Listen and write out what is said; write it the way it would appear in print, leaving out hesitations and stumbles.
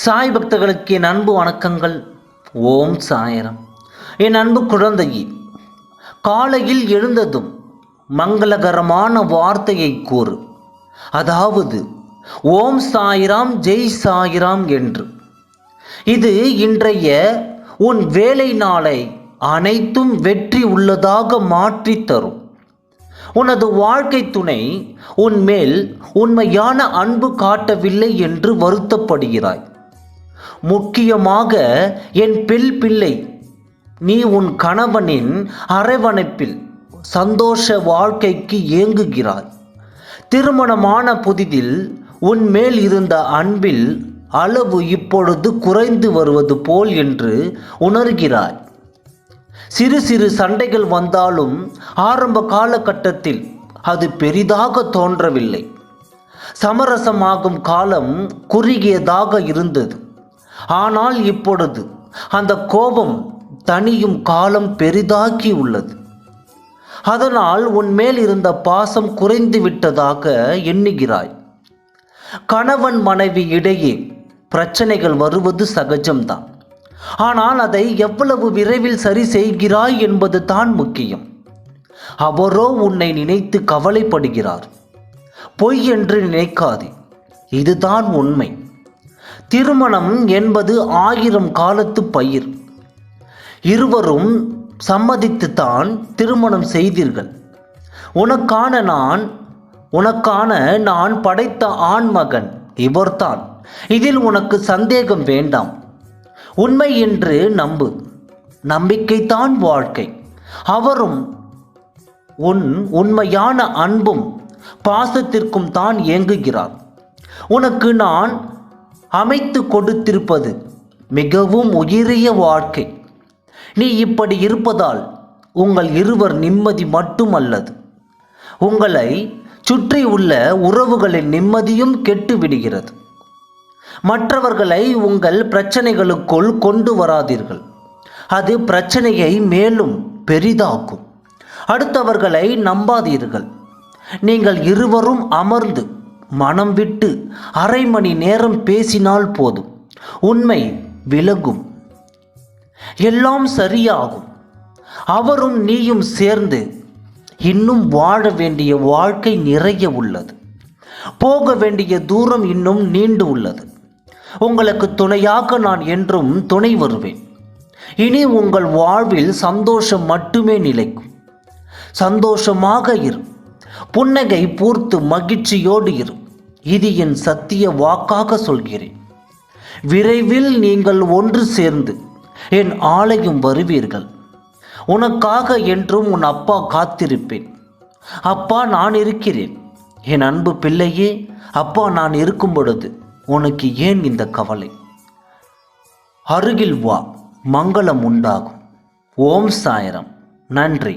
சாய் பக்தர்களுக்கு என் அன்பு வணக்கங்கள். ஓம் சாயரம். என் அன்பு குழந்தையே, காலையில் எழுந்ததும் மங்களகரமான வார்த்தையை கூறு. அதாவது ஓம் சாய்ராம் ஜெய் சாய்ராம் என்று. இது இன்றைய உன் வேலை நாளை அனைத்தும் வெற்றி உள்ளதாக மாற்றி தரும். உனது வாழ்க்கை துணை உன்மேல் உண்மையான அன்பு காட்டவில்லை என்று வருத்தப்படுகிறாய். முக்கியமாக என் பிள்ளை, நீ உன் கணவனின் அரவணைப்பில் சந்தோஷ வாழ்க்கைக்கு ஏங்குகிறாய். திருமணமான புதிதில் உன்மேல் இருந்த அன்பில் அளவு இப்பொழுது குறைந்து வருவது போல் என்று உணர்கிறாய். சிறு சிறு சண்டைகள் வந்தாலும் ஆரம்ப காலகட்டத்தில் அது பெரிதாக தோன்றவில்லை. சமரசமாகும் காலம் குறுகியதாக இருந்தது. ஆனால் இப்பொழுது அந்த கோபம் தனியும் காலம் பெரிதாக்கி உள்ளது. அதனால் உன்மேல் இருந்த பாசம் குறைந்து விட்டதாக எண்ணுகிறாய். கணவன் மனைவி இடையே பிரச்சனைகள் வருவது சகஜம்தான். ஆனால் அதை எவ்வளவு விரைவில் சரி செய்கிறாய் என்பது தான் முக்கியம். அவரோ உன்னை நினைத்து கவலைப்படுகிறார். பொய் என்று நினைக்காதே, இதுதான் உண்மை. திருமணம் என்பது 1000 காலத்து பயிர். இருவரும் சம்மதித்துத்தான் திருமணம் செய்தீர்கள். உனக்கான நான் படைத்த ஆண்மகன் இவர்தான். இதில் உனக்கு சந்தேகம் வேண்டாம். உண்மை என்று நம்பு. நம்பிக்கைத்தான் வாழ்க்கை. அவரும் உன் உண்மையான அன்பும் பாசத்திற்கும் தான் ஏங்குகிறார். உனக்கு நான் அமைத்து கொடுத்திருப்பது மிகவும் உயரிய வாழ்க்கை. நீ இப்படி இருப்பதால் உங்கள் இருவர் நிம்மதி மட்டுமல்லது, உங்களை சுற்றி உள்ள உறவுகளின் நிம்மதியும் கெட்டுவிடுகிறது. மற்றவர்களை உங்கள் பிரச்சனைகளுக்குள் கொண்டு வராதீர்கள். அது பிரச்சனையை மேலும் பெரிதாக்கும். அடுத்தவர்களை நம்பாதீர்கள். நீங்கள் இருவரும் அமர்ந்து மனம் விட்டு அரை மணி நேரம் பேசினால் போதும். உண்மை விலகும், எல்லாம் சரியாகும். அவரும் நீயும் சேர்ந்து இன்னும் வாழ வேண்டிய வாழ்க்கை நிறைய உள்ளது. போக வேண்டிய தூரம் இன்னும் நீண்டு உள்ளது. உங்களுக்கு துணையாக நான் என்றும் துணை வருவேன். இனி உங்கள் வாழ்வில் சந்தோஷம் மட்டுமே நிலைக்கும். சந்தோஷமாக இரு. புன்னகை பூர்த்து மகிழ்ச்சியோடு இரு. இது என் சத்திய வாக்காக சொல்கிறேன். விரைவில் நீங்கள் ஒன்று சேர்ந்து என் ஆலயம் வருவீர்கள். உனக்காக என்றும் உன் அப்பா காத்திருப்பேன். அப்பா, நான் இருக்கிறேன். என் அன்பு பிள்ளையே, அப்பா நான் இருக்கும் பொழுது உனக்கு ஏன் இந்த கவலை? அருகில் வா, மங்களம் உண்டாகும். ஓம் சாய்ராம். நன்றி.